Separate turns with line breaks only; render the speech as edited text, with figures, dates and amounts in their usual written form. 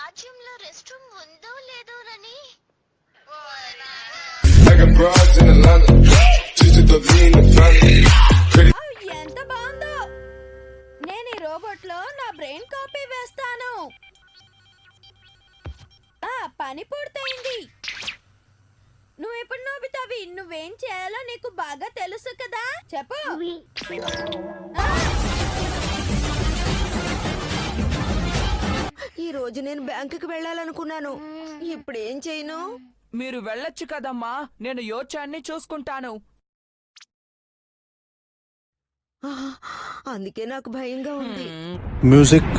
రాజ్యంలో rest room ఉందో లేదో రని.
ఎంత బాగుందో. నేను ఈ రోబోట్ లో నా బ్రెయిన్ కాపీ వేస్తాను. పని పూర్తయింది. నువ్వు ఇప్పుడు నోబితావి, నువ్వేం చేయాలో నీకు బాగా తెలుసు కదా, చెప్పు.
ఈ రోజు నేను బ్యాంకుకి వెళ్ళాలనుకున్నాను. ఇప్పుడు ఏం చేయను?
మీరు వెళ్ళొచ్చు కదమ్మా, నేను యోచాన్ని చూసుకుంటాను.
అందుకే నాకు భయంగా ఉంది.
మ్యూజిక్